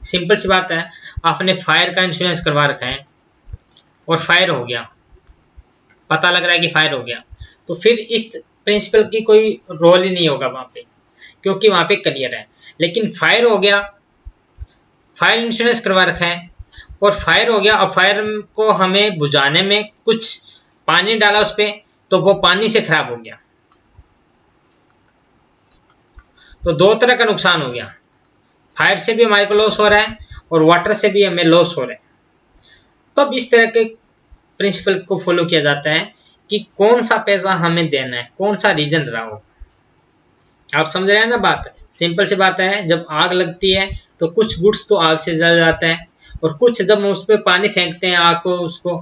S1: सिंपल सी बात है, आपने फायर का इंश्योरेंस करवा रखा है और फायर हो गया, पता लग रहा है कि फायर हो गया, तो फिर इस प्रिंसिपल की कोई रोल ही नहीं होगा वहाँ पे, क्योंकि वहाँ पे क्लियर है। लेकिन फायर हो गया, फायर इंश्योरेंस करवा रखा है और फायर हो गया, और फायर को हमें बुझाने में कुछ पानी डाला उस पर, तो वो पानी से खराब हो गया, तो 2 तरह का नुकसान हो गया। फायर से भी हमारे को लॉस हो रहा है और वाटर से भी हमें लॉस हो रहा है। तब इस तरह के प्रिंसिपल को फॉलो किया जाता है कि कौन सा पैसा हमें देना है, कौन सा रीजन रहा हो। आप समझ रहे हैं ना बात? सिंपल सी बात है, जब आग लगती है तो कुछ गुड्स तो आग से जल जाता है, और कुछ जब हम उस पर पानी फेंकते हैं आग को, उसको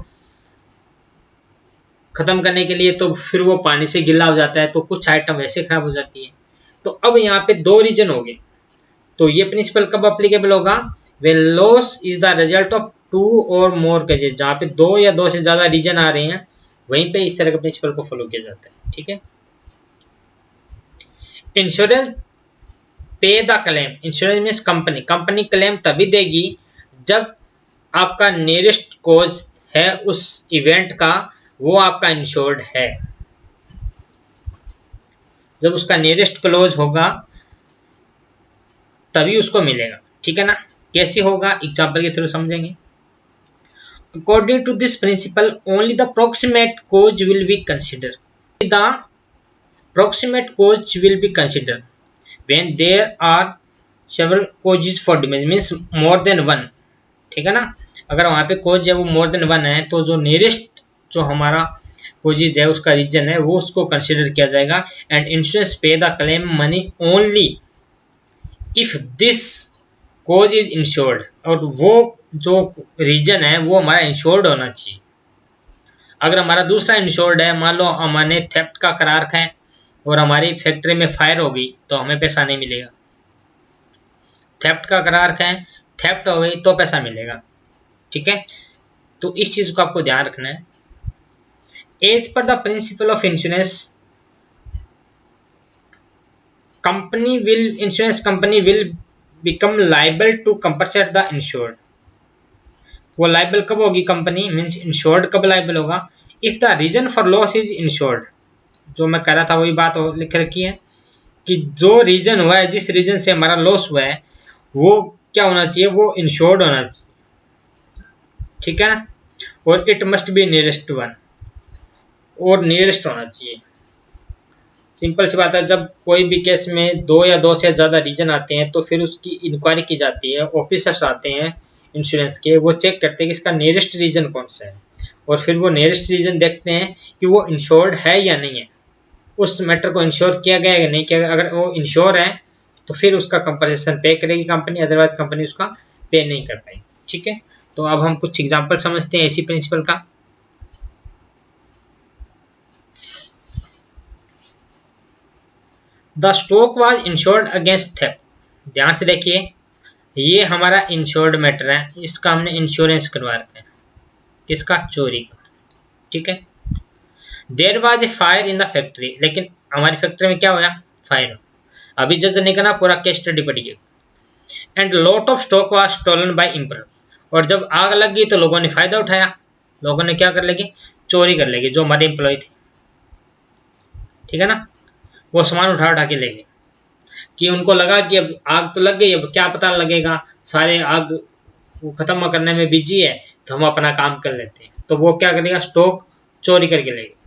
S1: खत्म करने के लिए, तो फिर वो पानी से गीला हो जाता है, तो कुछ आइटम वैसे खराब हो जाती है। तो अब यहाँ पे 2 रीजन हो गए, तो ये प्रिंसिपल कब अप्लीकेबल होगा? When loss is the result of 2 or मोर केजेस, जहाँ पे 2 या 2 से ज्यादा रीजन आ रहे हैं, वहीं पे इस तरह के प्रिंसिपल को फॉलो किया जाता है। ठीक है, insurance pay the claim. Insurance means company claim तभी देगी जब आपका नियरेस्ट कॉज है उस इवेंट का, वो आपका इंश्योर्ड है। जब उसका नियरेस्ट क्लोज होगा तभी उसको मिलेगा। ठीक है ना। कैसे होगा, एग्जाम्पल के थ्रू समझेंगे। According to this principle only the proximate cause will be considered. The proximate cause will be considered when there are several causes for damage, means more than 1। ठीक है ना। अगर वहाँ पे कोज है वो मोर देन 1 है, तो जो नियरेस्ट जो हमारा कोजेज है उसका रीजन है वो उसको कंसिडर किया जाएगा। And insurance pay the claim money only if this cause is insured, और वो जो रीजन है वो हमारा इंश्योर्ड होना चाहिए। अगर हमारा दूसरा इंश्योर्ड है, मान लो हमने थेफ्ट का करा रखा है और हमारी फैक्ट्री में फायर हो गई, तो हमें पैसा नहीं मिलेगा। थेफ्ट का करा रखा है, थेफ्ट हो गई तो पैसा मिलेगा। ठीक है, तो इस चीज को आपको ध्यान रखना है। As per the principle of insurance insurance company will become liable to compensate the insured. वो लाइबल कब होगी कंपनी, मीन्स इंश्योर्ड कब लाइबल होगा? If the reason for loss is insured. जो मैं कह रहा था वही बात लिख रखी है कि जो रीजन हुआ है, जिस रीजन से हमारा लॉस हुआ है, वो क्या होना चाहिए? वो इंश्योर्ड होना चाहिए। ठीक है ना। और इट मस्ट बी नियरेस्ट 1, और नियरेस्ट होना चाहिए। सिंपल सी बात है, जब कोई भी केस में 2 या 2 से ज़्यादा रीजन आते हैं तो फिर उसकी इंक्वायरी की जाती है, ऑफिसर्स आते हैं इंश्योरेंस के, वो चेक करते हैं कि इसका नियरेस्ट रीजन कौन सा है, और फिर वो नियरेस्ट रीजन देखते हैं कि वो इंश्योर्ड है या नहीं है, उस मैटर को इंश्योर किया गया है या नहीं किया गया। अगर वो इंश्योर है तो फिर उसका कंपनसेशन पे करेगी कंपनी, अदरवाइज कंपनी उसका पे नहीं कर पाएगी। ठीक है, तो अब हम कुछ एग्जाम्पल समझते हैं इसी प्रिंसिपल का। The stock was insured against theft. ध्यान से देखिए, ये हमारा इंश्योर्ड मैटर है, इसका हमने इंश्योरेंस करवा रखा है, किसका? चोरी का। ठीक है। There was a fire in the factory, लेकिन हमारी फैक्ट्री में क्या हुआ? फायर। अभी जज नहीं करना, पूरा केस स्टडी पढ़िए। And lot of stock was stolen by employee, और जब आग लग गई तो लोगों ने फायदा उठाया। लोगों ने क्या कर लेगी? चोरी कर लेगी, जो हमारे एम्प्लॉय थे। ठीक है ना, वो सामान उठा उठा के ले गए, कि उनको लगा कि अब आग तो लग गई, अब क्या पता लगेगा, सारे आग वो खत्म करने में बिजी है, तो हम अपना काम कर लेते हैं। तो वो क्या करेगा? स्टॉक चोरी करके लेगा।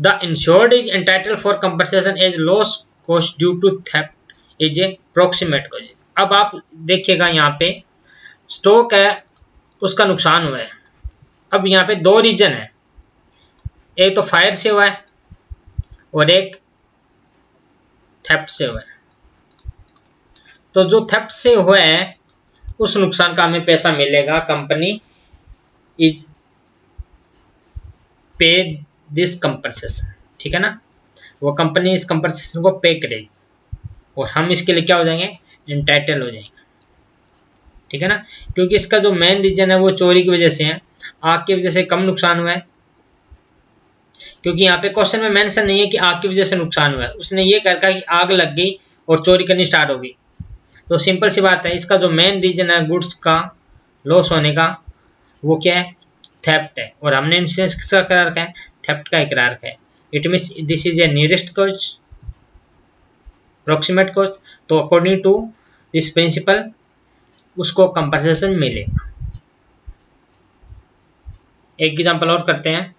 S1: The insured is entitle for compensation as loss caused due to theft is a proximate cause. अब आप देखिएगा, यहाँ पे स्टॉक है, उसका नुकसान हुआ है। अब यहाँ पे दो रीजन है, एक तो फायर से हुआ है और एक थेफ्ट से हुआ है। तो जो थेफ्ट से हुआ है उस नुकसान का हमें पैसा मिलेगा, कंपनी इज पे दिस कंपनसेशन। ठीक है ना, वो कंपनी इस कंपनसेशन को पे करेगी और हम इसके लिए क्या हो जाएंगे? एंटाइटल हो जाएंगे। ठीक है ना, क्योंकि इसका जो मेन रीजन है वो चोरी की वजह से है, आग की वजह से कम नुकसान हुआ है। क्योंकि यहाँ पे क्वेश्चन में मेंशन नहीं है कि आग की वजह से नुकसान हुआ है, उसने ये कर कहा कि आग लग गई और चोरी करनी स्टार्ट हो गई। तो सिंपल सी बात है, इसका जो मेन रीजन है गुड्स का लॉस होने का, वो क्या है? थेफ्ट है। और हमने इंश्योरेंस किसका करा रखा है? थेफ्ट का इकरार रखा है। It means this is a nearest cause, proximate cause. तो अकॉर्डिंग टू दिस प्रिंसिपल उसको कंपनसेशन मिलेगा। एक एग्जांपल और करते हैं।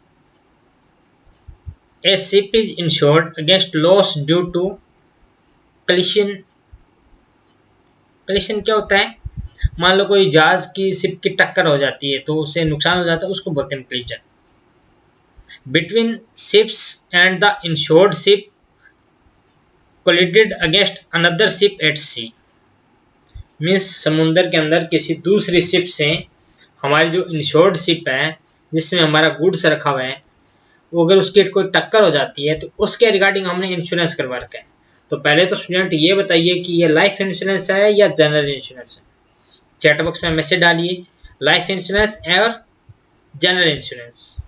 S1: A ship is insured against loss due to collision. Collision क्या होता है? मान लो कोई जहाज की शिप की टक्कर हो जाती है तो उससे नुकसान हो जाता है, उसको बोलते हैं collision. Between ships and the insured ship collided against another ship at sea. Means समुद्र के अंदर किसी दूसरी शिप से हमारी जो इंश्योर्ड शिप है जिसमें हमारा गुड्स रखा हुआ है, वो अगर उसकी कोई टक्कर हो जाती है तो उसके रिगार्डिंग हमने इंश्योरेंस करवा रखा है। तो पहले तो स्टूडेंट ये बताइए कि ये लाइफ इंश्योरेंस है या जनरल इंश्योरेंस है? चैट बॉक्स में मैसेज डालिए, लाइफ इंश्योरेंस और जनरल इंश्योरेंस।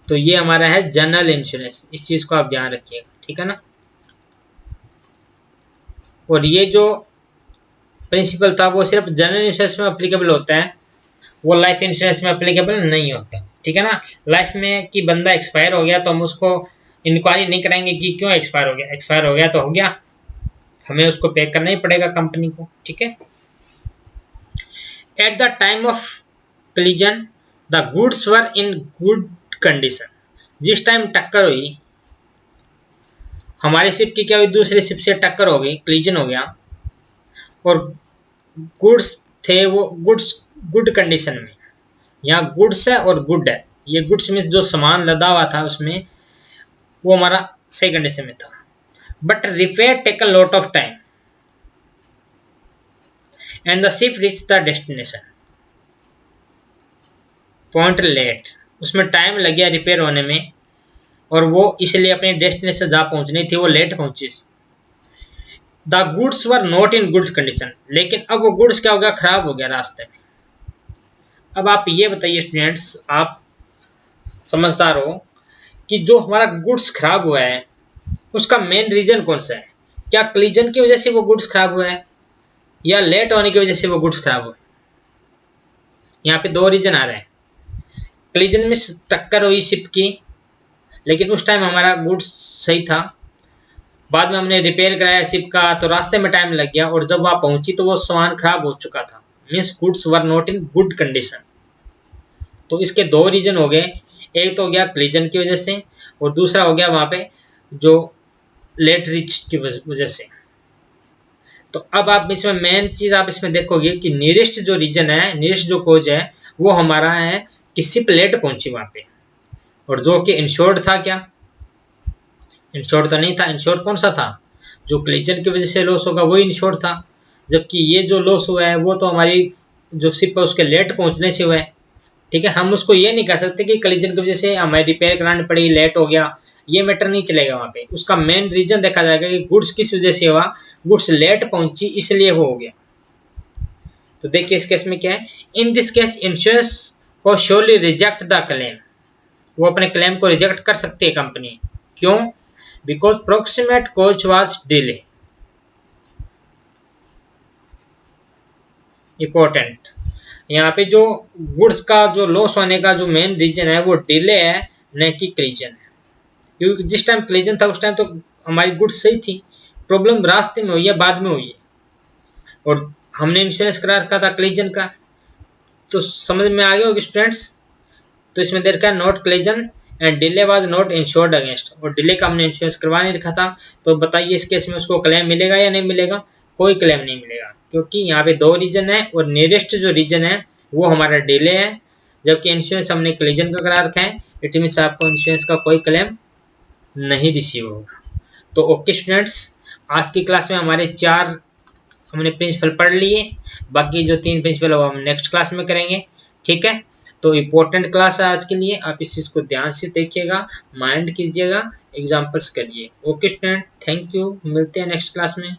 S1: तो ये हमारा है जनरल इंश्योरेंस, इस चीज को आप ध्यान रखिएगा। ठीक है ना, और ये जो प्रिंसिपल था वो सिर्फ जनरल इंश्योरेंस में अप्लीकेबल होता है, वो लाइफ इंश्योरेंस में अप्लीकेबल नहीं होता। ठीक है ना, लाइफ में कि बंदा एक्सपायर हो गया तो हम उसको इंक्वायरी नहीं कराएंगे कि क्यों एक्सपायर हो गया। एक्सपायर हो गया तो हो गया, हमें उसको पे करना ही पड़ेगा कंपनी को। ठीक है। Eight the time of collision the goods were in good condition. जिस टाइम टक्कर हुई, हमारी शिप की क्या हुई? दूसरी शिप से टक्कर हो गई, कलिजन हो गया, और गुड्स थे वो गुड्स गुड कंडीशन में। यहाँ गुड्स है और गुड है, ये गुड्स मीन्स जो सामान लदा हुआ था उसमें वो हमारा सही कंडीशन में था। But repair take a lot of time and the ship reach the destination point late. उसमें टाइम लग गया रिपेयर होने में और वो इसलिए अपने डेस्टिनेशन जहाँ पहुंचनी थी वो लेट पहुंची। The goods were not in good condition, लेकिन अब वो गुड्स क्या हो गया? खराब हो गया रास्ते में। अब आप ये बताइए स्टूडेंट्स, आप समझदार हो, कि जो हमारा गुड्स खराब हुआ है उसका मेन रीजन कौन सा है? क्या कलिजन की वजह से वो गुड्स खराब हुआ है या लेट होने की वजह से वो गुड्स खराब हुआ है? यहाँ पे दो रीजन आ रहे हैं। कलिजन में टक्कर हुई शिप की, लेकिन उस टाइम हमारा गुड्स सही था, बाद में हमने रिपेयर कराया शिप का तो रास्ते में टाइम लग गया और जब वहाँ पहुंची तो वो सामान खराब हो चुका था। Means goods were not in good condition. तो इसके दो रीजन हो गए, एक तो हो गया कलिजन की वजह से और दूसरा हो गया वहाँ पे जो लेट रिच की वजह से। तो अब आप इसमें मेन चीज आप इसमें देखोगे कि नियरेस्ट जो रीजन है, नियरेस्ट जो खोज है वो हमारा है कि शिप लेट पहुंची वहाँ पे, और जो कि इंश्योर्ड था। क्या इंश्योर्ड तो नहीं था? इंश्योर्ड कौन सा था? जो कलिजन की वजह से लॉस होगा वही इंश्योर्ड था, जबकि ये जो लॉस हुआ है वो तो हमारी जो शिप है उसके लेट पहुंचने से हुआ है। ठीक है, हम उसको ये नहीं कह सकते कि कलिजन की वजह से हमें रिपेयर करानी पड़ी, लेट हो गया, ये मैटर नहीं चलेगा वहाँ पे। उसका मेन रीजन देखा जाएगा कि गुड्स किस वजह से हुआ, गुड्स लेट पहुंची इसलिए वो हो गया। तो देखिए इस केस में क्या है, इन दिस केस इंश्योरेंस को श्योरली रिजेक्ट द क्लेम, वो अपने क्लेम को रिजेक्ट कर सकती है कंपनी। क्यों? Because proximate cause was delay. Important, यहाँ पे जो गुड्स का जो लॉस होने का जो मेन रीजन है वो डिले है, न कि क्लीजन है। क्योंकि जिस टाइम क्लीजन था उस टाइम तो हमारी गुड्स सही थी, प्रॉब्लम रास्ते में हुई है, बाद में हुई है, और हमने इंश्योरेंस करा रखा था क्लीजन का। तो समझ में आ गया होगी स्टूडेंट्स। तो इसमें देखा not collision and delay was not insured against, और डिले का हमने इंश्योरेंस करवा नहीं रखा था। तो बताइए इस केस में उसको क्लेम मिलेगा या नहीं मिलेगा? कोई क्लेम नहीं मिलेगा, क्योंकि यहाँ पे दो रीजन है और नियरेस्ट जो रीजन है वो हमारा डिले है, जबकि इंश्योरेंस हमने क्लीजन का करा रखा है। इट मीन्स आपको इंश्योरेंस का कोई क्लेम नहीं रिसीव होगा। तो ओके स्टूडेंट्स, आज की क्लास में हमारे 4 हमने प्रिंसिपल पढ़ लिए, बाकी जो 3 प्रिंसिपल वो हम नेक्स्ट क्लास में करेंगे, ठीक है। तो इम्पोर्टेंट क्लास है आज के लिए, आप इस चीज़ को ध्यान से देखिएगा, माइंड कीजिएगा, एग्जाम्पल्स करिए। ओके स्टूडेंट, थैंक यू, मिलते हैं नेक्स्ट क्लास में।